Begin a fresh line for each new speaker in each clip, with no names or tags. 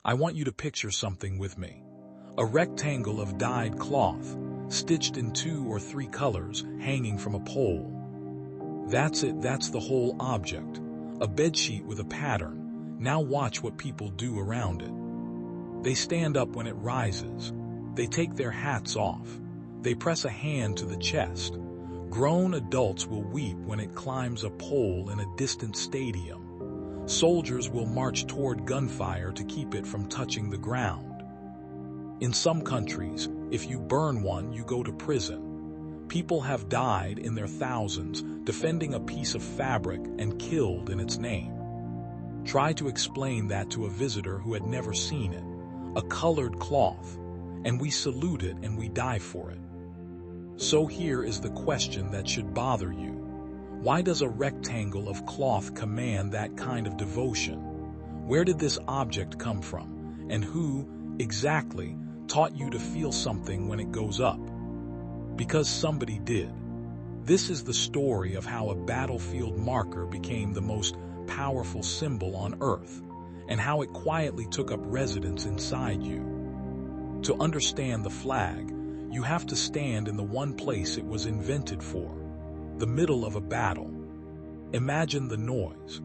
I want you to picture something with me. A rectangle of dyed cloth, stitched in 2 or 3 colors, hanging from a pole. That's it, that's the whole object. A bedsheet with a pattern. Now watch what people do around it. They stand up when it rises. They take their hats off. They press a hand to the chest. Grown adults will weep when it climbs a pole in a distant stadium. Soldiers will march toward gunfire to keep it from touching the ground. In some countries, if you burn one, you go to prison. People have died in their thousands defending a piece of fabric and killed in its name. Try to explain that to a visitor who had never seen it. A colored cloth, and we salute it and we die for it. So here is the question that should bother you. Why does a rectangle of cloth command that kind of devotion? Where did this object come from? And who, exactly, taught you to feel something when it goes up? Because somebody did. This is the story of how a battlefield marker became the most powerful symbol on Earth, and how it quietly took up residence inside you. To understand the flag, you have to stand in the one place it was invented for, the middle of a battle. Imagine the noise.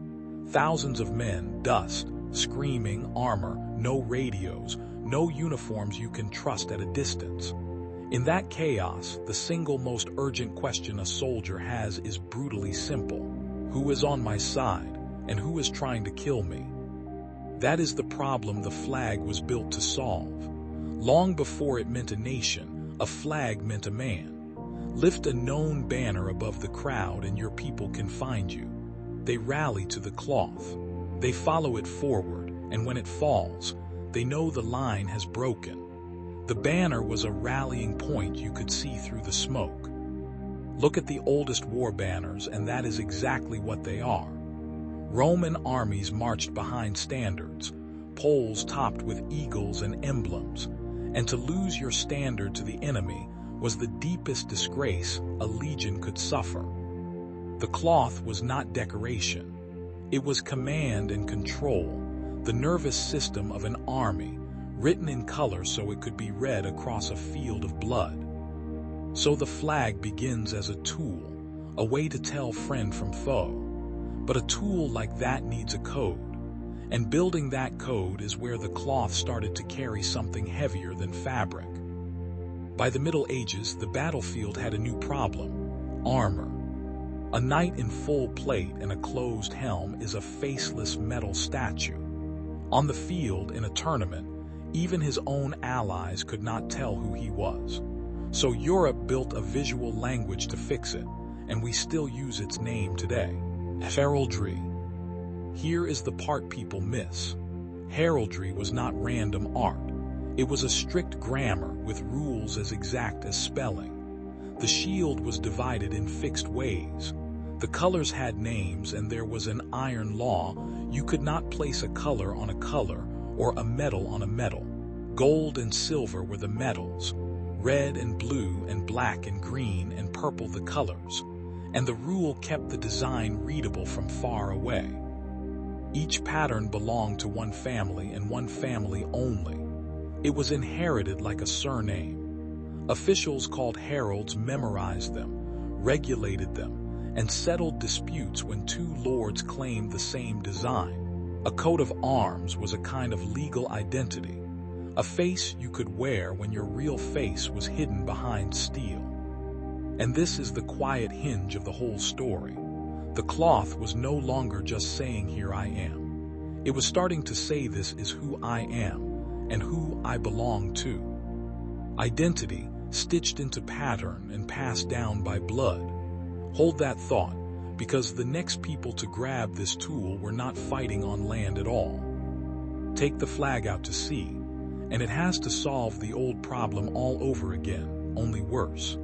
Thousands of men, dust, screaming, armor, no radios, no uniforms you can trust at a distance. In that chaos, the single most urgent question a soldier has is brutally simple. Who is on my side, and who is trying to kill me? That is the problem the flag was built to solve. Long before it meant a nation, a flag meant a man. Lift a known banner above the crowd and your people can find you. They rally to the cloth. They follow it forward, and when it falls, they know the line has broken. The banner was a rallying point you could see through the smoke. Look at the oldest war banners, and that is exactly what they are. Roman armies marched behind standards, poles topped with eagles and emblems, and to lose your standard to the enemy was the deepest disgrace a legion could suffer. The cloth was not decoration. It was command and control, the nervous system of an army, written in color so it could be read across a field of blood. So the flag begins as a tool, a way to tell friend from foe. But a tool like that needs a code. And building that code is where the cloth started to carry something heavier than fabric. By the Middle Ages, the battlefield had a new problem: armor. A knight in full plate and a closed helm is a faceless metal statue. On the field, in a tournament, even his own allies could not tell who he was. So Europe built a visual language to fix it, and we still use its name today: heraldry. Here is the part people miss. Heraldry was not random art. It was a strict grammar with rules as exact as spelling. The shield was divided in fixed ways. The colors had names, and there was an iron law: you could not place a color on a color or a metal on a metal. Gold and silver were the metals, red and blue and black and green and purple the colors, and the rule kept the design readable from far away. Each pattern belonged to one family and one family only. It was inherited like a surname. Officials called heralds memorized them, regulated them, and settled disputes when 2 lords claimed the same design. A coat of arms was a kind of legal identity, a face you could wear when your real face was hidden behind steel. And this is the quiet hinge of the whole story. The cloth was no longer just saying, "Here I am." It was starting to say, "This is who I am and who I belong to." Identity, stitched into pattern and passed down by blood. Hold that thought, because the next people to grab this tool were not fighting on land at all. Take the flag out to sea, and it has to solve the old problem all over again, only worse.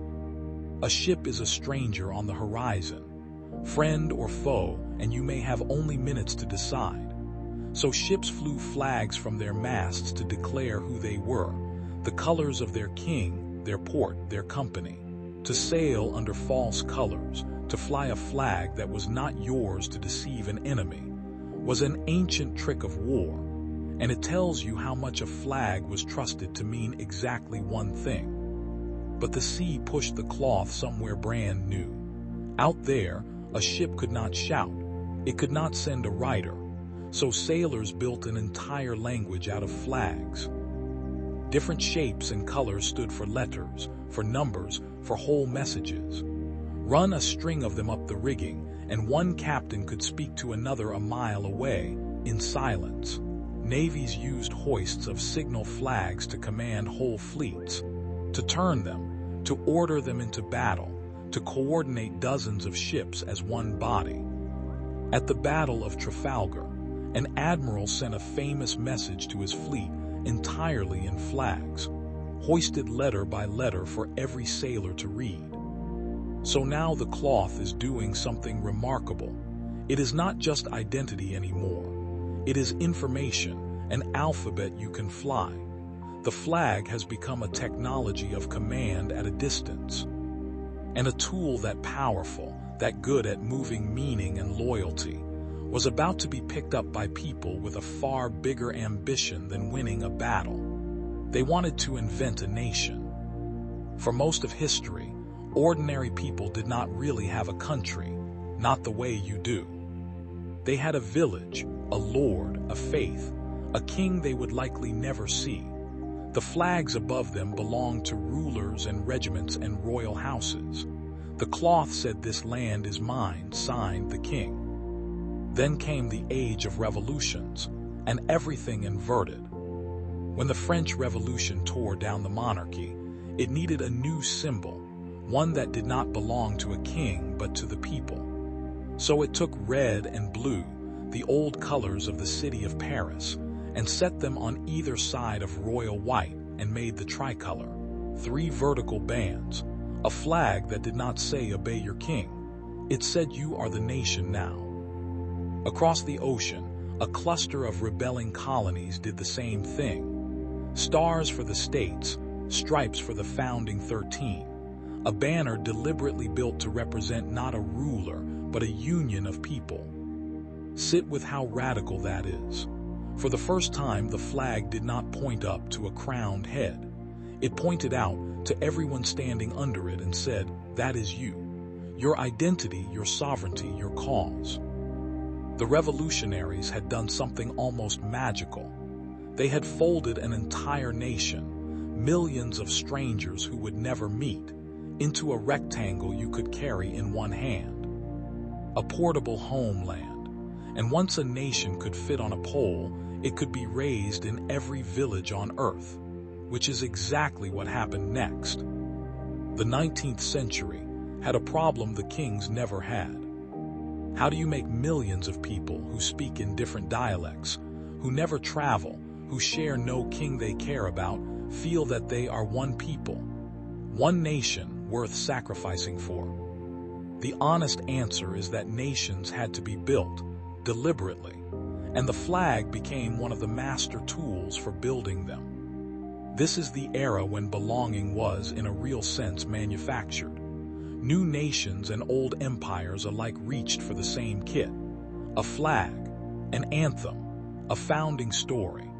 A ship is a stranger on the horizon, friend or foe, and you may have only minutes to decide. So ships flew flags from their masts to declare who they were, the colors of their king, their port, their company. To sail under false colors, to fly a flag that was not yours to deceive an enemy, was an ancient trick of war. and it tells you how much a flag was trusted to mean exactly one thing. But the sea pushed the cloth somewhere brand new. Out there, a ship could not shout. It could not send a rider. So sailors built an entire language out of flags. Different shapes and colors stood for letters, for numbers, for whole messages. Run a string of them up the rigging, and one captain could speak to another a mile away, in silence. Navies used hoists of signal flags to command whole fleets, to turn them, to order them into battle, to coordinate dozens of ships as one body. At the Battle of Trafalgar, an admiral sent a famous message to his fleet entirely in flags, hoisted letter by letter for every sailor to read. So now the cloth is doing something remarkable. It is not just identity anymore. It is information, an alphabet you can fly. The flag has become a technology of command at a distance, and a tool that powerful, that good at moving meaning and loyalty, was about to be picked up by people with a far bigger ambition than winning a battle. They wanted to invent a nation. For most of history, ordinary people did not really have a country, not the way you do. They had a village, a lord, a faith, a king they would likely never see. The flags above them belonged to rulers and regiments and royal houses. The cloth said, "This land is mine," signed the king. Then came the age of revolutions, and everything inverted. When the French Revolution tore down the monarchy, it needed a new symbol, one that did not belong to a king but to the people. So it took red and blue, the old colors of the city of Paris, and set them on either side of royal white and made the tricolor, 3 vertical bands, a flag that did not say "Obey your king." It said, "You are the nation now." Across the ocean, a cluster of rebelling colonies did the same thing. Stars for the states, stripes for the founding 13, a banner deliberately built to represent not a ruler, but a union of people. Sit with how radical that is. For the first time, the flag did not point up to a crowned head. It pointed out to everyone standing under it and said, "That is you. Your identity, your sovereignty, your cause." The revolutionaries had done something almost magical. They had folded an entire nation, millions of strangers who would never meet, into a rectangle you could carry in one hand. A portable homeland. And once a nation could fit on a pole, it could be raised in every village on earth, which is exactly what happened next. The 19th century had a problem the kings never had. How do you make millions of people who speak in different dialects, who never travel, who share no king they care about, feel that they are one people, one nation worth sacrificing for? The honest answer is that nations had to be built, deliberately, and the flag became one of the master tools for building them. This is the era when belonging was, in a real sense, manufactured. New nations and old empires alike reached for the same kit: a flag, an anthem, a founding story.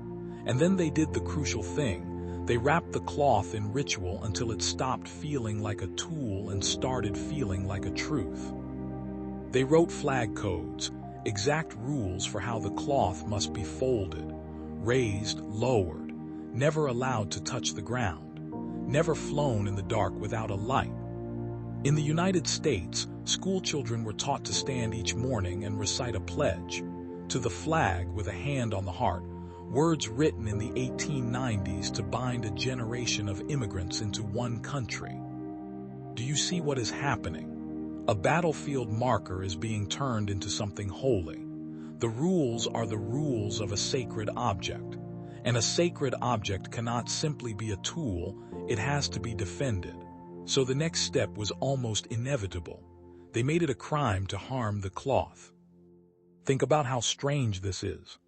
And then they did the crucial thing. They wrapped the cloth in ritual until it stopped feeling like a tool and started feeling like a truth. They wrote flag codes, exact rules for how the cloth must be folded, raised, lowered, never allowed to touch the ground, never flown in the dark without a light. In the United States, schoolchildren were taught to stand each morning and recite a pledge to the flag with a hand on the heart, words written in the 1890s to bind a generation of immigrants into one country. Do you see what is happening? A battlefield marker is being turned into something holy. The rules are the rules of a sacred object, and a sacred object cannot simply be a tool, it has to be defended. So the next step was almost inevitable. They made it a crime to harm the cloth. Think about how strange this is.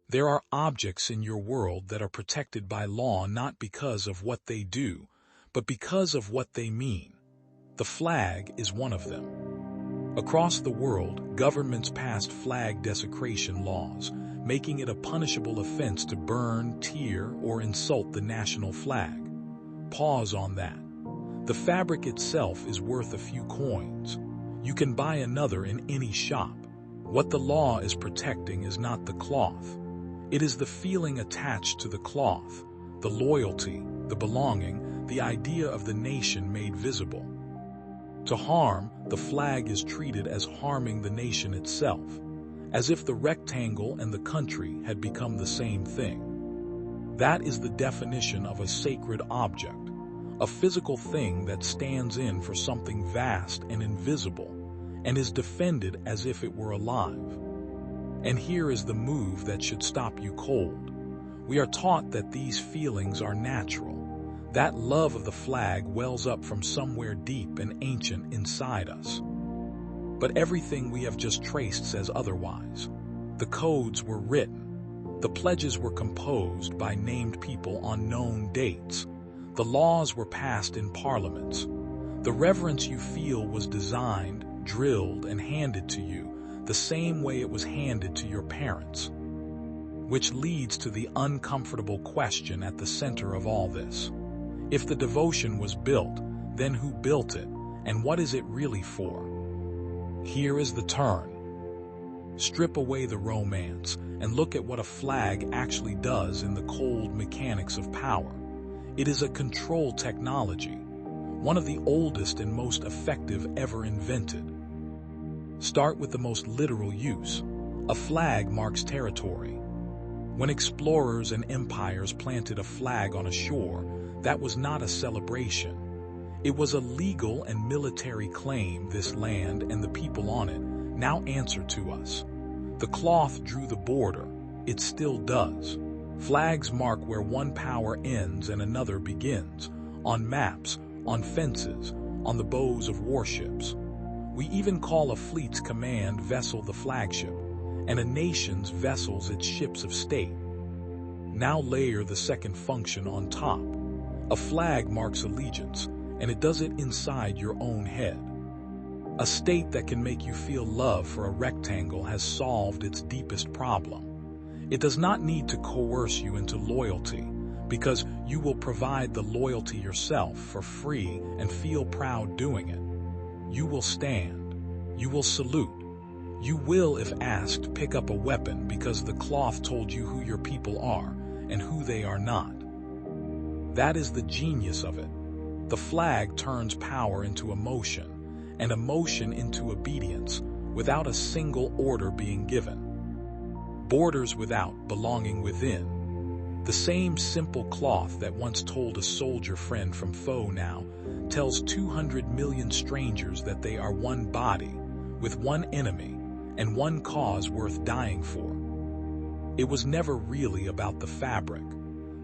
There are objects in your world that are protected by law not because of what they do, but because of what they mean. The flag is one of them. Across the world, governments passed flag desecration laws, making it a punishable offense to burn, tear, or insult the national flag. Pause on that. The fabric itself is worth a few coins. You can buy another in any shop. What the law is protecting is not the cloth. It is the feeling attached to the cloth, the loyalty, the belonging, the idea of the nation made visible. To harm, the flag is treated as harming the nation itself, as if the rectangle and the country had become the same thing. That is the definition of a sacred object, a physical thing that stands in for something vast and invisible, and is defended as if it were alive. And here is the move that should stop you cold. We are taught that these feelings are natural. That love of the flag wells up from somewhere deep and ancient inside us. But everything we have just traced says otherwise. The codes were written. The pledges were composed by named people on known dates. The laws were passed in parliaments. The reverence you feel was designed, drilled, and handed to you the same way it was handed to your parents. Which leads to the uncomfortable question at the center of all this. If the devotion was built, then who built it, and what is it really for? Here is the turn. Strip away the romance and look at what a flag actually does in the cold mechanics of power. It is a control technology, one of the oldest and most effective ever invented. Start with the most literal use. A flag marks territory. When explorers and empires planted a flag on a shore, that was not a celebration. It was a legal and military claim this land and the people on it now answer to us. The cloth drew the border. It still does. Flags mark where one power ends and another begins, on maps, on fences, on the bows of warships. We even call a fleet's command vessel the flagship, and a nation's vessels its ships of state. Now layer the second function on top. A flag marks allegiance, and it does it inside your own head. A state that can make you feel love for a rectangle has solved its deepest problem. It does not need to coerce you into loyalty, because you will provide the loyalty yourself for free and feel proud doing it. You will stand. You will salute. You will, if asked, pick up a weapon because the cloth told you who your people are and who they are not. That is the genius of it. The flag turns power into emotion, and emotion into obedience, without a single order being given. Borders without, belonging within. The same simple cloth that once told a soldier friend from foe now tells 200 million strangers that they are one body, with one enemy, and one cause worth dying for. It was never really about the fabric.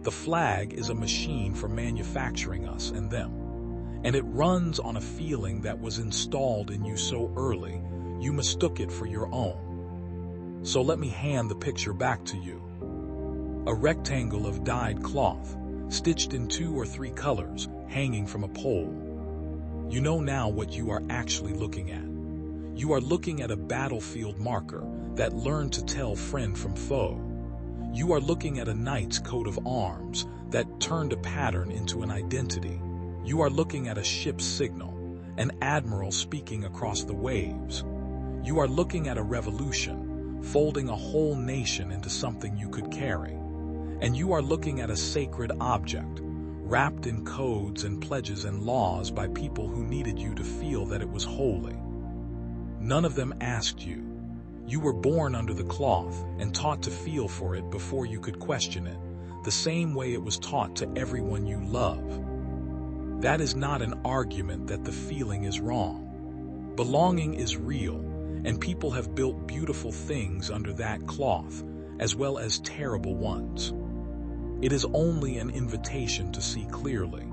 The flag is a machine for manufacturing us and them, and it runs on a feeling that was installed in you so early, you mistook it for your own. So let me hand the picture back to you. A rectangle of dyed cloth, stitched in 2 or 3 colors, hanging from a pole. You know now what you are actually looking at. You are looking at a battlefield marker that learned to tell friend from foe. You are looking at a knight's coat of arms that turned a pattern into an identity. You are looking at a ship's signal, an admiral speaking across the waves. You are looking at a revolution, folding a whole nation into something you could carry. And you are looking at a sacred object, wrapped in codes and pledges and laws by people who needed you to feel that it was holy. None of them asked you. You were born under the cloth and taught to feel for it before you could question it, the same way it was taught to everyone you love. That is not an argument that the feeling is wrong. Belonging is real, and people have built beautiful things under that cloth, as well as terrible ones. It is only an invitation to see clearly.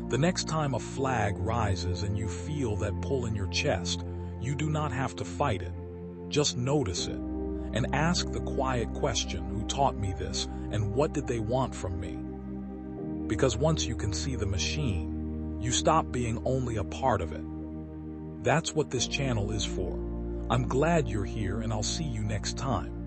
The next time a flag rises and you feel that pull in your chest, you do not have to fight it. Just notice it, and ask the quiet question, who taught me this, and what did they want from me? Because once you can see the machine, you stop being only a part of it. That's what this channel is for. I'm glad you're here, and I'll see you next time.